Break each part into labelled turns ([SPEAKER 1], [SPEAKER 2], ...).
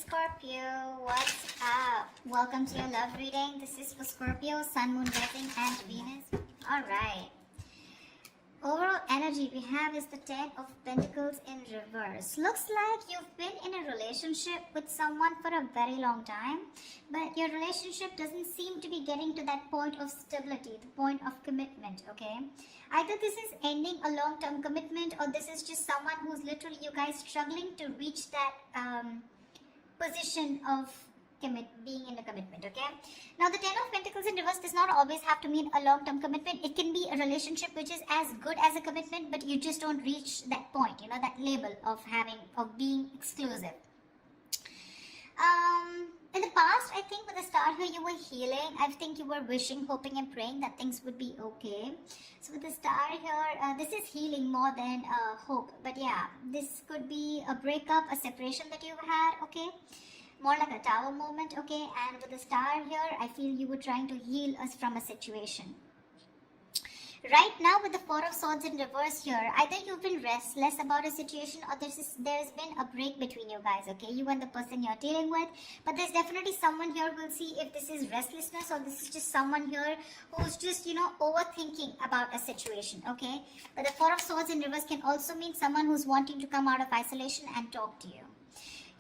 [SPEAKER 1] Scorpio, what's up? Welcome to your love reading. This is for Scorpio, Sun, Moon, Rising, and Venus. Alright. Overall energy we have is the Ten of Pentacles in reverse. Looks like you've been in a relationship with someone for a very long time, but your relationship doesn't seem to be getting to that point of stability, the point of commitment, okay? Either this is ending a long-term commitment, or this is just someone who's literally, you guys, struggling to reach that position of being in a commitment, okay? Now, the Ten of Pentacles in reverse does not always have to mean a long-term commitment. It can be a relationship which is as good as a commitment, but you just don't reach that point, you know, that label of being exclusive. In the past, I think with the Star here, you were healing. I think you were wishing, hoping, and praying that things would be okay. So with the Star here, this is healing more than hope. But yeah, this could be a breakup, a separation that you've had, okay? More like a Tower moment, okay? And with the Star here, I feel you were trying to heal us from a situation. Right now, with the Four of Swords in reverse here, either you've been restless about a situation, or there's been a break between you guys, okay? You and the person you're dealing with. But there's definitely someone here. We'll see if this is restlessness, or this is just someone here who's just, you know, overthinking about a situation, okay? But the Four of Swords in reverse can also mean someone who's wanting to come out of isolation and talk to you.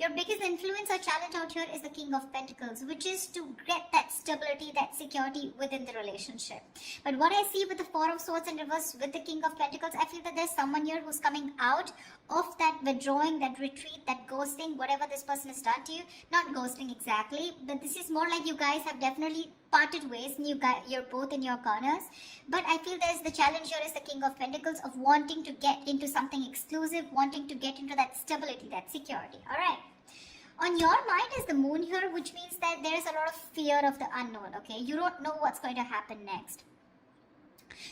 [SPEAKER 1] Your biggest influence or challenge out here is the King of Pentacles, which is to get that stability, that security within the relationship. But what I see with the Four of Swords in reverse with the King of Pentacles, I feel that there's someone here who's coming out of that withdrawing, that retreat, that ghosting, whatever this person has done to you. Not ghosting exactly, but this is more like you guys have definitely parted ways and you're both in your corners. But I feel there's the challenge here is the King of Pentacles of wanting to get into something exclusive, wanting to get into that stability, that security. Alright. On your mind is the Moon here, which means that there's a lot of fear of the unknown, okay? You don't know what's going to happen next.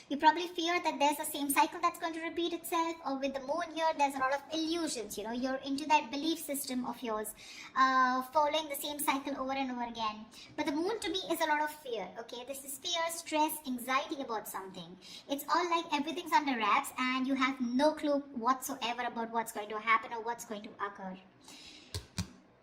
[SPEAKER 1] You probably fear that there's the same cycle that's going to repeat itself, or with the Moon here, there's a lot of illusions, you know, you're into that belief system of yours, following the same cycle over and over again. But the Moon to me is a lot of fear, okay? This is fear, stress, anxiety about something. It's all like everything's under wraps and you have no clue whatsoever about what's going to happen or what's going to occur.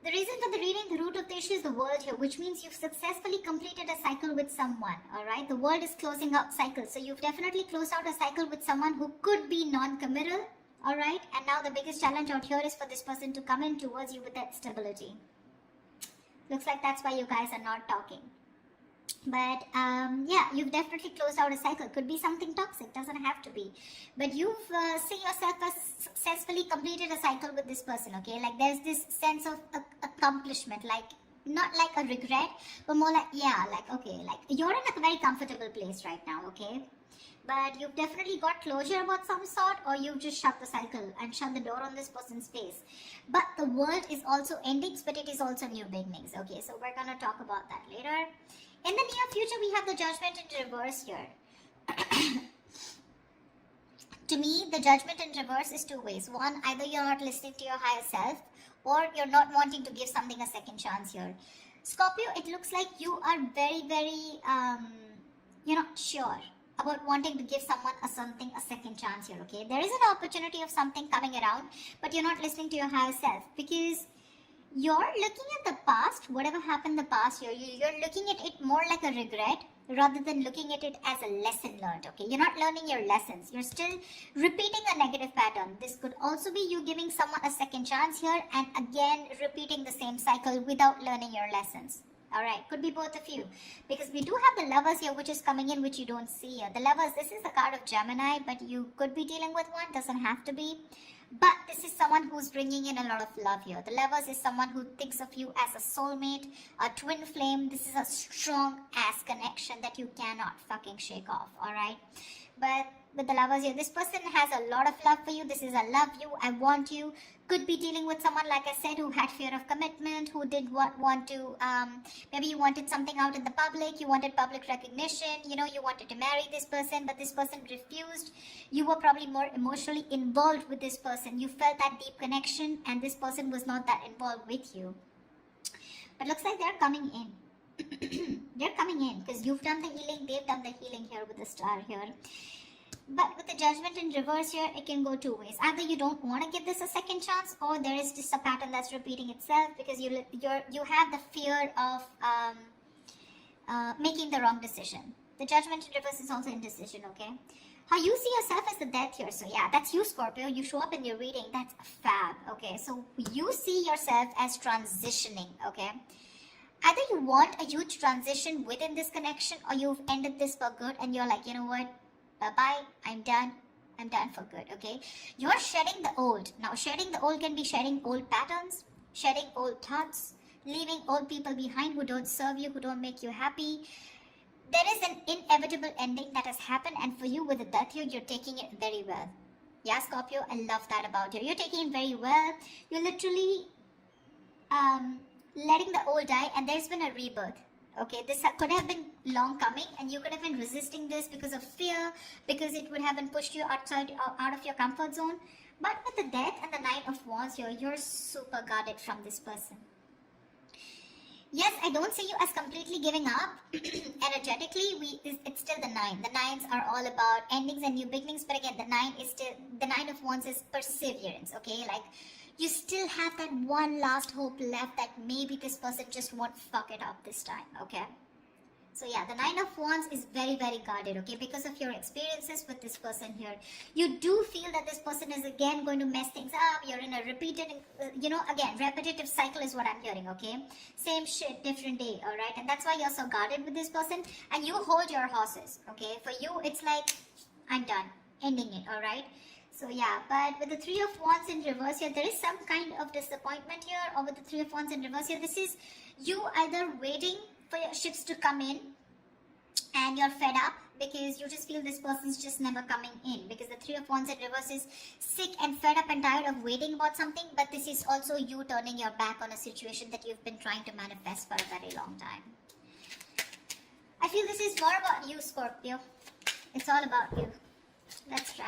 [SPEAKER 1] The reason for the reading, the root of the issue is the world here, which means you've successfully completed a cycle with someone, alright? The world is closing out cycles. So you've definitely closed out a cycle with someone who could be non-committal, alright? And now the biggest challenge out here is for this person to come in towards you with that stability. Looks like that's why you guys are not talking. But yeah, you've definitely closed out a cycle. Could be something toxic, doesn't have to be. But you've seen yourself as successfully completed a cycle with this person, okay? Like there's this sense of accomplishment, like not like a regret, but more like, yeah, like, okay, like you're in a very comfortable place right now, okay? But you've definitely got closure about some sort, or you've just shut the cycle and shut the door on this person's face. But the world is also endings, but it is also new beginnings, okay? So we're gonna talk about that later. In the near future, we have the Judgment in reverse here. To me, the Judgment in reverse is two ways. One, either you're not listening to your higher self, or you're not wanting to give something a second chance here. Scorpio, it looks like you are very, very, you're not sure about wanting to give someone a second chance here, okay? There is an opportunity of something coming around, but you're not listening to your higher self because you're looking at the past, whatever happened in the past year, you're looking at it more like a regret rather than looking at it as a lesson learned, okay? You're not learning your lessons. You're still repeating a negative pattern. This could also be you giving someone a second chance here and again repeating the same cycle without learning your lessons. Alright, could be both of you. Because we do have the Lovers here, which is coming in, which you don't see here. The Lovers, this is the card of Gemini, but you could be dealing with one, doesn't have to be. But this is someone who's bringing in a lot of love here. The Lovers is someone who thinks of you as a soulmate, a twin flame. This is a strong ass connection that you cannot fucking shake off, alright? But with the Lovers here, this person has a lot of love for you. This is a love you, I want you. Could be dealing with someone, like I said, who had fear of commitment, who did want to, maybe you wanted something out in the public, you wanted public recognition, you know, you wanted to marry this person, but this person refused. You were probably more emotionally involved with this person. You felt that deep connection, and this person was not that involved with you. But looks like they're coming in. They're coming in, because you've done the healing, they've done the healing here with the Star here. But with the judgment in reverse here, it can go two ways. Either you don't want to give this a second chance, or there is just a pattern that's repeating itself because you have the fear of making the wrong decision. The judgment in reverse is also indecision, okay? How you see yourself as the death here. So yeah, that's you, Scorpio. You show up in your reading. That's fab, okay? So you see yourself as transitioning, okay? Either you want a huge transition within this connection, or you've ended this for good and you're like, you know what? Bye-bye. I'm done. I'm done for good, okay? You're shedding the old. Now, shedding the old can be shedding old patterns, shedding old thoughts, leaving old people behind who don't serve you, who don't make you happy. There is an inevitable ending that has happened, and for you with the death here, you're taking it very well. Yeah, Scorpio, I love that about you. You're taking it very well. You're literally letting the old die, and there's been a rebirth. Okay, this could have been long coming, and you could have been resisting this because of fear, because it would have been pushed you out of your comfort zone. But with the death and the Nine of Wands here, you're super guarded from this person. Yes, I don't see you as completely giving up. Energetically, it's still the nine. The nines are all about endings and new beginnings, but again, the Nine of Wands is perseverance, okay? Like, you still have that one last hope left that maybe this person just won't fuck it up this time, okay? So yeah, the Nine of Wands is very, very guarded, okay? Because of your experiences with this person here. You do feel that this person is again going to mess things up. You're in a repeated, again, repetitive cycle is what I'm hearing, okay? Same shit, different day, alright? And that's why you're so guarded with this person. And you hold your horses, okay? For you, it's like, I'm done, ending it, alright? So yeah, but with the Three of Wands in reverse here, there is some kind of disappointment here. Or with the Three of Wands in reverse here, this is you either waiting for your ships to come in and you're fed up because you just feel this person's just never coming in, because the Three of Wands in reverse is sick and fed up and tired of waiting about something. But this is also you turning your back on a situation that you've been trying to manifest for a very long time. I feel this is more about you, Scorpio. It's all about you. Let's try.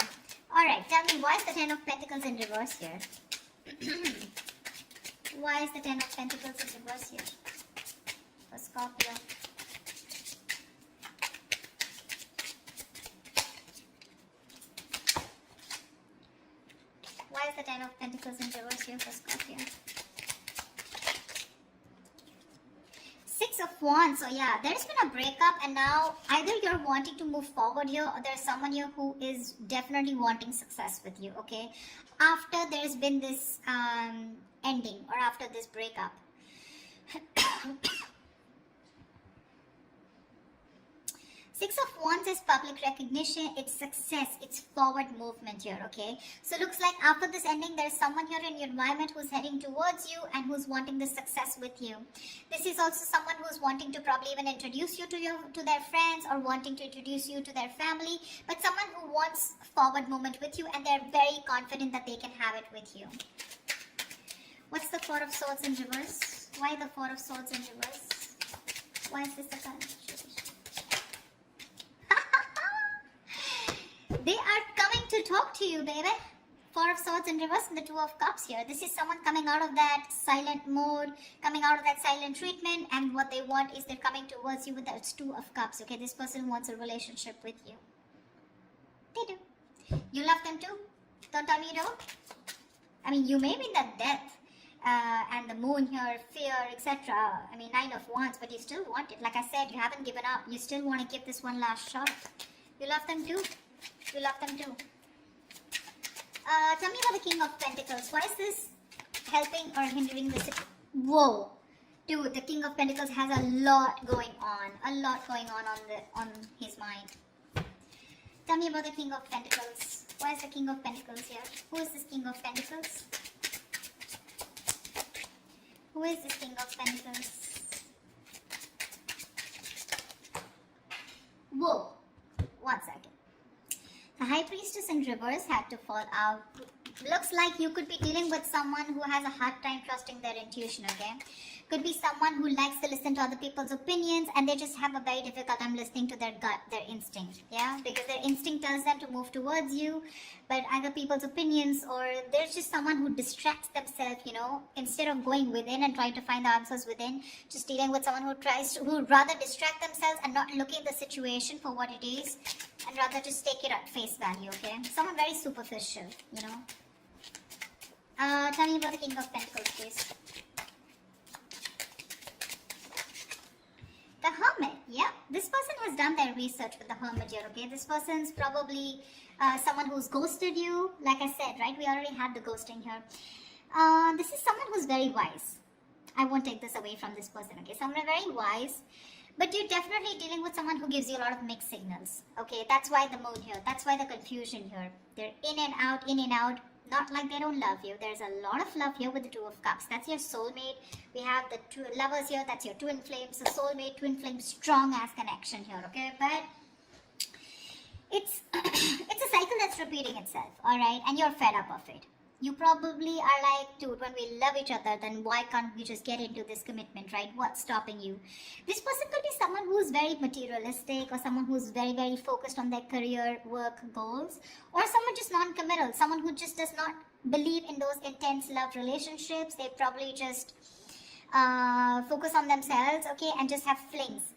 [SPEAKER 1] Alright, tell me, why is the Ten of Pentacles in reverse here? Why is the Ten of Pentacles in reverse here for Scorpio? Why is the Ten of Pentacles in reverse here for Scorpio? Six of Wands. So yeah, there's been a breakup, and now either you're wanting to move forward here, or there's someone here who is definitely wanting success with you, okay? After there's been this ending, or after this breakup. Six of Wands is public recognition, it's success, it's forward movement here, okay? So looks like after this ending, there's someone here in your environment who's heading towards you and who's wanting this success with you. This is also someone who's wanting to probably even introduce you to their friends, or wanting to introduce you to their family, but someone who wants forward movement with you, and they're very confident that they can have it with you. What's the Four of Swords in reverse? Why the Four of Swords in reverse? Why is this the card? They are coming to talk to you, baby. Four of Swords in reverse and the Two of Cups here. This is someone coming out of that silent mode, coming out of that silent treatment, and what they want is they're coming towards you with that Two of Cups, okay? This person wants a relationship with you. They do. You love them too? Don't tell me you don't. I mean, you may be in that death and the moon here, fear, etc. I mean, Nine of Wands, but you still want it. Like I said, you haven't given up. You still want to give this one last shot. You love them too? You love them too. Tell me about the King of Pentacles. Why is this helping or hindering this? Whoa. Dude, the King of Pentacles has a lot going on. A lot going on his mind. Tell me about the King of Pentacles. Why is the King of Pentacles here? Who is this King of Pentacles? Who is this King of Pentacles? Whoa. 1 second. The High Priestess in reverse had to fall out. Looks like you could be dealing with someone who has a hard time trusting their intuition, okay? Could be someone who likes to listen to other people's opinions, and they just have a very difficult time listening to their gut, their instinct, yeah? Because their instinct tells them to move towards you, but other people's opinions, or there's just someone who distracts themselves, you know, instead of going within and trying to find the answers within, just dealing with someone who would rather distract themselves and not look at the situation for what it is, and rather just take it at face value, okay? Someone very superficial, you know. Tell me about the King of Pentacles, please. The Hermit, yeah. This person has done their research with the Hermit here, okay? This person's probably someone who's ghosted you. Like I said, right? We already had the ghosting here. This is someone who's very wise. I won't take this away from this person, okay? Someone very wise. But you're definitely dealing with someone who gives you a lot of mixed signals, okay? That's why the moon here. That's why the confusion here. They're in and out, in and out. Not like they don't love you. There's a lot of love here with the Two of Cups. That's your soulmate. We have the two lovers here. That's your twin flames. So soulmate, twin flame, strong ass connection here, okay? But it's it's a cycle that's repeating itself, all right? And you're fed up of it. You probably are like, dude, when we love each other, then why can't we just get into this commitment, right? What's stopping you? This person could be someone who's very materialistic, or someone who's very, very focused on their career, work, goals, or someone just non-committal, someone who just does not believe in those intense love relationships. They probably just focus on themselves, okay, and just have flings.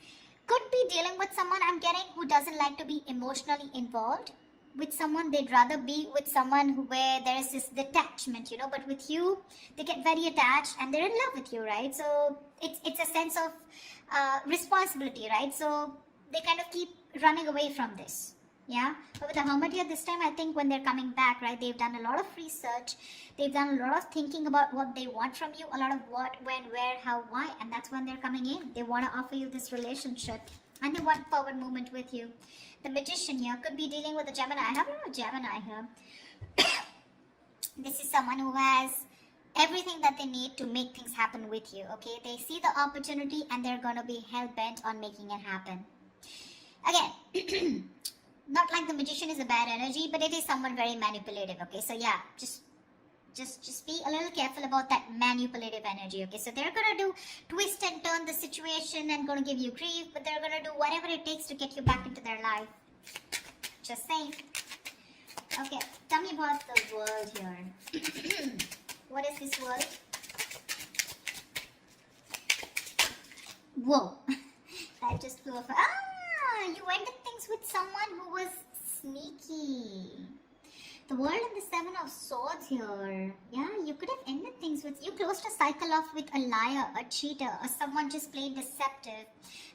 [SPEAKER 1] Could be dealing with someone, I'm getting, who doesn't like to be emotionally involved with someone. They'd rather be with someone where there is this detachment, you know, but with you, they get very attached and they're in love with you, right? So it's a sense of responsibility, right? So they kind of keep running away from this, yeah? But with the Hermit here this time, I think when they're coming back, right, they've done a lot of research, they've done a lot of thinking about what they want from you, a lot of what, when, where, how, why, and that's when they're coming in. They want to offer you this relationship, and they want forward movement with you. The Magician here could be dealing with a Gemini. I have a lot of Gemini here. This is someone who has everything that they need to make things happen with you, okay? They see the opportunity and they're going to be hell-bent on making it happen. Again, not like the Magician is a bad energy, but it is someone very manipulative, okay? So yeah, just be a little careful about that manipulative energy, okay? So they're going to do twist and turn the situation and going to give you grief, but they're going to do whatever it takes to get you back into their life. Just saying. Okay, tell me about the world here. What is this world? Whoa. That just flew off. Ah, you ended things with someone who was sneaky. The World and the Seven of Swords here. Yeah, you could have ended things with... You closed a cycle off with a liar, a cheater, or someone just plain deceptive.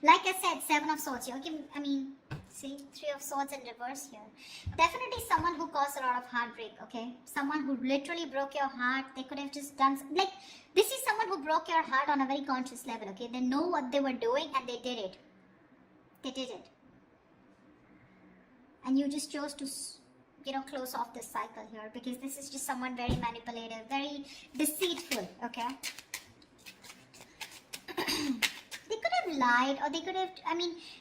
[SPEAKER 1] Like I said, Seven of Swords. I mean, see, Three of Swords in reverse here. Definitely someone who caused a lot of heartbreak, okay? Someone who literally broke your heart. They could have just done... Like, this is someone who broke your heart on a very conscious level, okay? They know what they were doing and they did it. They did it. And you just chose to... you know, close off this cycle here, because this is just someone very manipulative, very deceitful, okay? They could have lied, or they could have,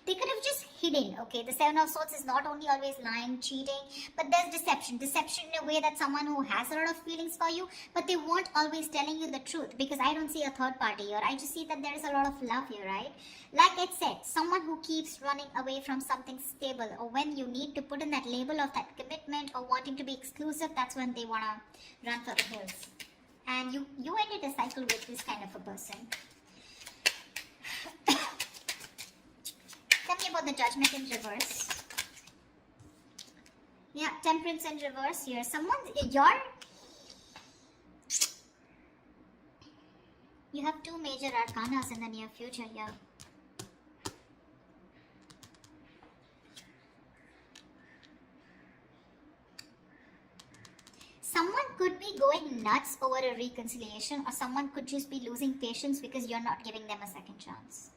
[SPEAKER 1] they could have just hidden, okay? The Seven of Swords is not only always lying, cheating, but there's deception. Deception in a way that someone who has a lot of feelings for you, but they won't always telling you the truth, because I don't see a third party here. I just see that there is a lot of love here, right? Like I said, someone who keeps running away from something stable, or when you need to put in that label of that commitment or wanting to be exclusive, that's when they want to run for the hills. And you ended a cycle with this kind of a person. Tell me about the Judgment in reverse. Yeah, Temperance in reverse here. You have two major arcanas in the near future here. Someone could be going nuts over a reconciliation, or someone could just be losing patience because you're not giving them a second chance.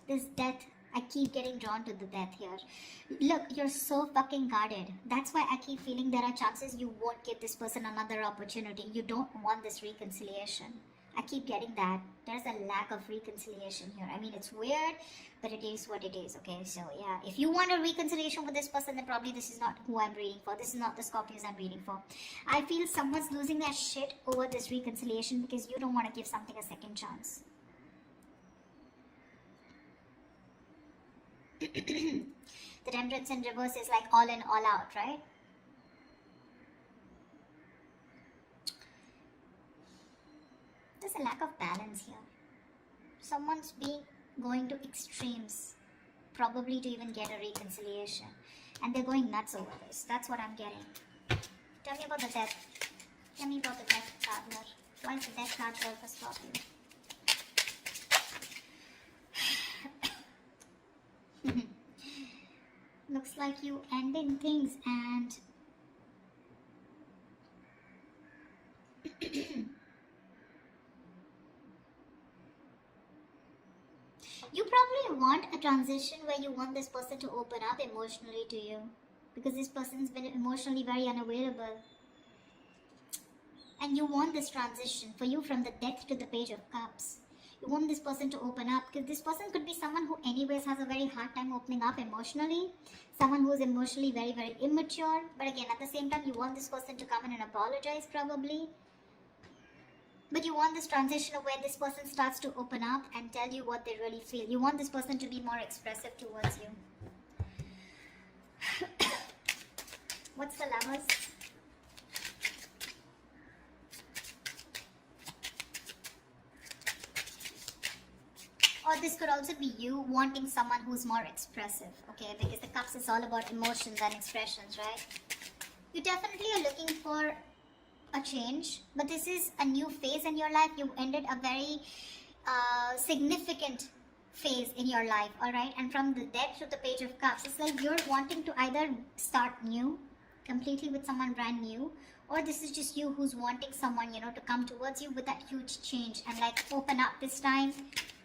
[SPEAKER 1] This death, I keep getting drawn to the death here. Look, you're so fucking guarded. That's why I keep feeling there are chances you won't give this person another opportunity. You don't want this reconciliation. I keep getting that. There's a lack of reconciliation here. I mean, it's weird, but it is what it is, okay? So, yeah, if you want a reconciliation with this person, then probably this is not who I'm reading for. This is not the Scorpios I'm reading for. I feel someone's losing their shit over this reconciliation because you don't want to give something a second chance. The Temperance in reverse is like all in, all out, right? There's a lack of balance here. Someone's going to extremes, probably to even get a reconciliation. And they're going nuts over this. That's what I'm getting. Tell me about the death. Tell me about the death card here. Why is the death card there for Scorpio? Looks like you ending things and you probably want a transition where you want this person to open up emotionally to you, because this person's been emotionally very unavailable. And you want this transition for you from the Death to the Page of Cups. You want this person to open up, because this person could be someone who anyways has a very hard time opening up emotionally. Someone who is emotionally very, very immature. But again, at the same time, you want this person to come in and apologize probably. But you want this transition of where this person starts to open up and tell you what they really feel. You want this person to be more expressive towards you. What's the Lovers? Or this could also be you wanting someone who's more expressive, okay? Because the Cups is all about emotions and expressions, right? You definitely are looking for a change, but this is a new phase in your life. You ended a very significant phase in your life, alright? And from the Death to the Page of Cups, it's like you're wanting to either start new, completely with someone brand new, or this is just you who's wanting someone, you know, to come towards you with that huge change and like open up this time.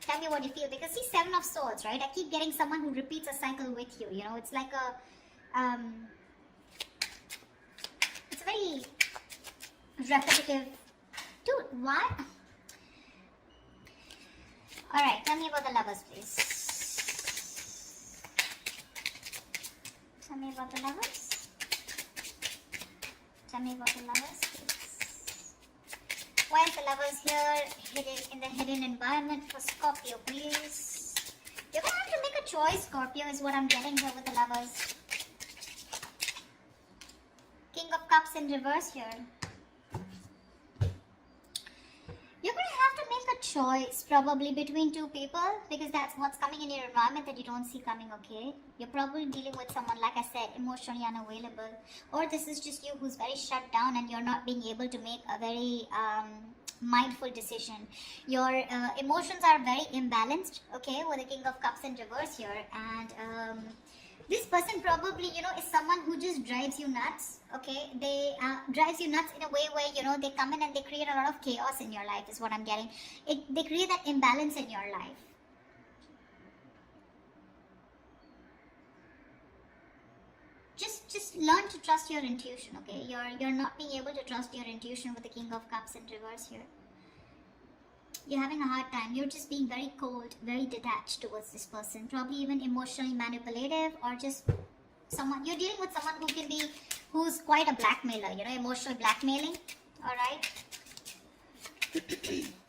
[SPEAKER 1] Tell me what you feel, because see, Seven of Swords, right? I keep getting someone who repeats a cycle with you, you know, it's like a, it's very repetitive. Dude, what? Alright, tell me about the Lovers, please. Tell me about the Lovers. Tell me about the Lovers, please. Why is the Lovers here hidden in the hidden environment for Scorpio, please? You're gonna have to make a choice, Scorpio, is what I'm getting here with the Lovers. King of Cups in reverse here. You're going to have to make a choice probably between two people, because that's what's coming in your environment that you don't see coming, okay? You're probably dealing with someone, like I said, emotionally unavailable. Or this is just you who's very shut down and you're not being able to make a very mindful decision. Your emotions are very imbalanced, okay, with the King of Cups in reverse here. And this person probably, you know, is someone who just drives you nuts, okay? They drives you nuts in a way where, you know, they come in and they create a lot of chaos in your life is what I'm getting. They create that imbalance in your life. Just learn to trust your intuition, okay? You're not being able to trust your intuition with the King of Cups in reverse here. You're having a hard time. You're just being very cold, very detached towards this person. Probably even emotionally manipulative, or just someone, you're dealing with someone who's quite a blackmailer, you know, emotional blackmailing, alright?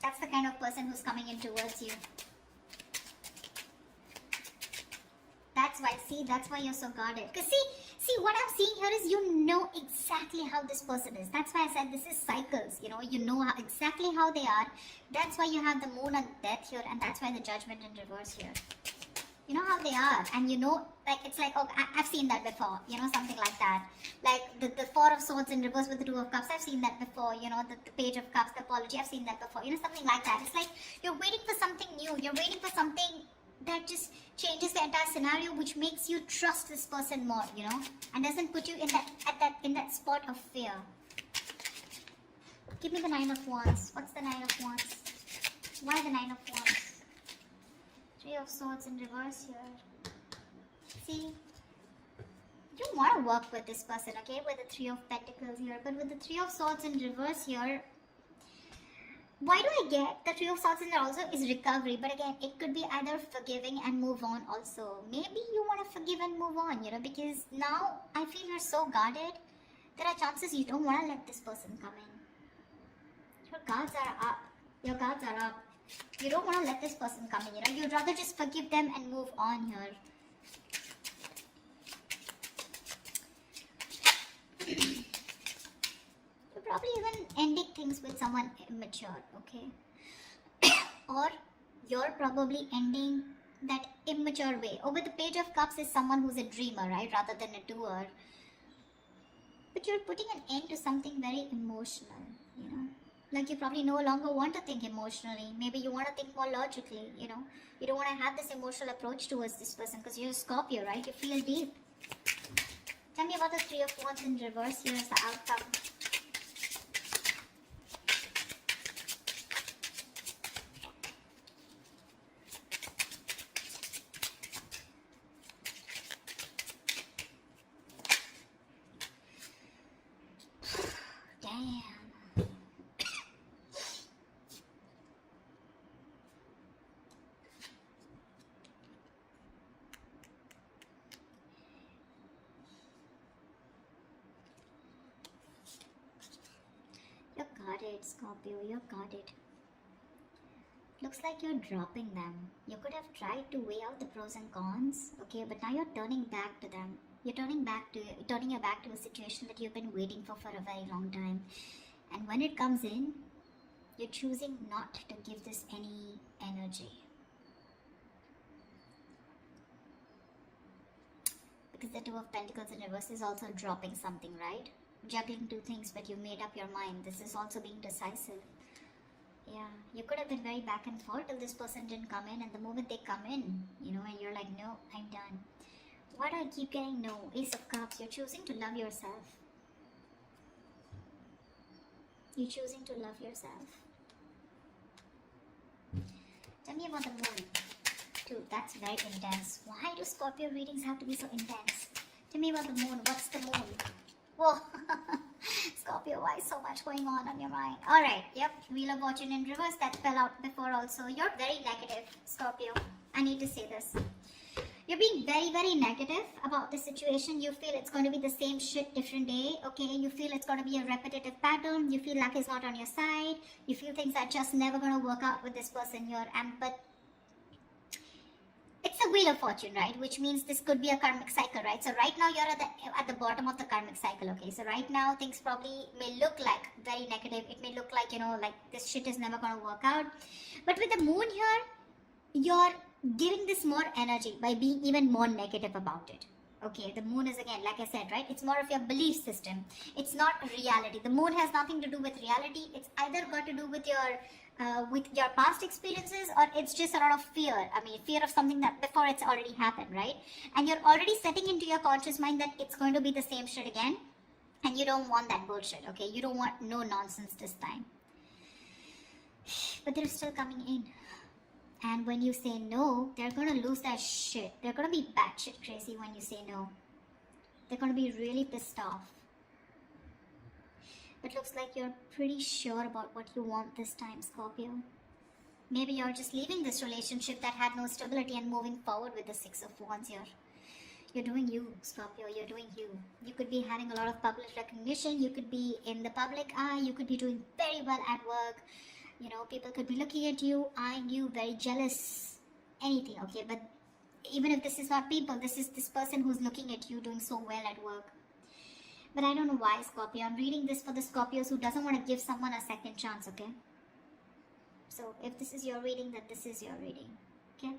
[SPEAKER 1] That's the kind of person who's coming in towards you. That's why you're so guarded. Because see, what I'm seeing here is you know exactly how this person is. That's why I said this is cycles, you know exactly how they are. That's why you have the Moon and Death here, and that's why the Judgment in reverse here. You know how they are, and you know, like, it's like, oh, I've seen that before, you know, something like that. Like the Four of Swords in reverse with the Two of Cups, I've seen that before, you know, the Page of Cups, the Apology, I've seen that before, you know, something like that. It's like you're waiting for something new, you're waiting for something that just changes the entire scenario, which makes you trust this person more, you know, and doesn't put you in that spot of fear. Give me the Nine of Wands. What's the Nine of Wands? Why the Nine of Wands? Three of Swords in reverse here. See, you want to work with this person, okay, with the Three of Pentacles here, but with the Three of Swords in reverse here, why do I get the Three of Swords in there also is recovery, but again, it could be either forgiving and move on also. Maybe you want to forgive and move on, you know, because now I feel you're so guarded. There are chances you don't want to let this person come in. Your guards are up. Your guards are up. You don't want to let this person come in, you know. You'd rather just forgive them and move on here. things with someone immature, okay? Or you're probably ending that immature way. Or with the Page of Cups is someone who's a dreamer, right, rather than a doer. But you're putting an end to something very emotional, you know. Like you probably no longer want to think emotionally. Maybe you want to think more logically, you know. You don't want to have this emotional approach towards this person because you're a Scorpio, right? You feel deep. Tell me about the Three of Wands in reverse. Here's the outcome. You got it, Scorpio, you got it. Looks like you're dropping them. You could have tried to weigh out the pros and cons, okay, but now you're turning back to them. You're turning your back to a situation that you've been waiting for a very long time. And when it comes in, you're choosing not to give this any energy. Because the Two of Pentacles in reverse is also dropping something, right? Juggling two things, but you made up your mind. This is also being decisive. Yeah, you could have been very back and forth till this person didn't come in, and the moment they come in, you know, and you're like, no, I'm done. Why do I keep getting no? Ace of Cups, you're choosing to love yourself. You're choosing to love yourself. Tell me about the moon. Dude, that's very intense. Why do Scorpio readings have to be so intense? Tell me about the moon. What's the moon? Whoa. Scorpio, why so much going on your mind? Alright, yep. Wheel of Fortune in reverse. That fell out before also. You're very negative, Scorpio. I need to say this. You're being very, very negative about the situation. You feel it's going to be the same shit different day, okay? You feel it's going to be a repetitive pattern. You feel luck is not on your side. You feel things are just never going to work out with this person here. But it's a Wheel of Fortune, right? Which means this could be a karmic cycle, right? So right now you're at the bottom of the karmic cycle, okay? So right now things probably may look like very negative. It may look like, you know, like this shit is never going to work out. But with the moon here, you're giving this more energy by being even more negative about it. Okay, the moon is, again, like I said, right? It's more of your belief system. It's not reality. The moon has nothing to do with reality. It's either got to do with your past experiences, or it's just a lot of fear. I mean, fear of something that before it's already happened, right? And you're already setting into your conscious mind that it's going to be the same shit again. And you don't want that bullshit, okay? You don't want no nonsense this time. But they're still coming in. And when you say no, they're going to lose that shit. They're going to be batshit crazy when you say no. They're going to be really pissed off. But looks like you're pretty sure about what you want this time, Scorpio. Maybe you're just leaving this relationship that had no stability and moving forward with the Six of Wands here. You're doing you, Scorpio. You're doing you. You could be having a lot of public recognition. You could be in the public eye. You could be doing very well at work. You know, people could be looking at you, eyeing you, very jealous, anything, okay? But even if this is not people, this is this person who's looking at you doing so well at work. But I don't know why, Scorpio. I'm reading this for the Scorpios who doesn't want to give someone a second chance, okay? So if this is your reading, then this is your reading, okay?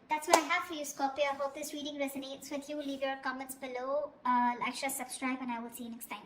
[SPEAKER 1] That's what I have for you, Scorpio. I hope this reading resonates with you. Leave your comments below, like, share, subscribe, and I will see you next time.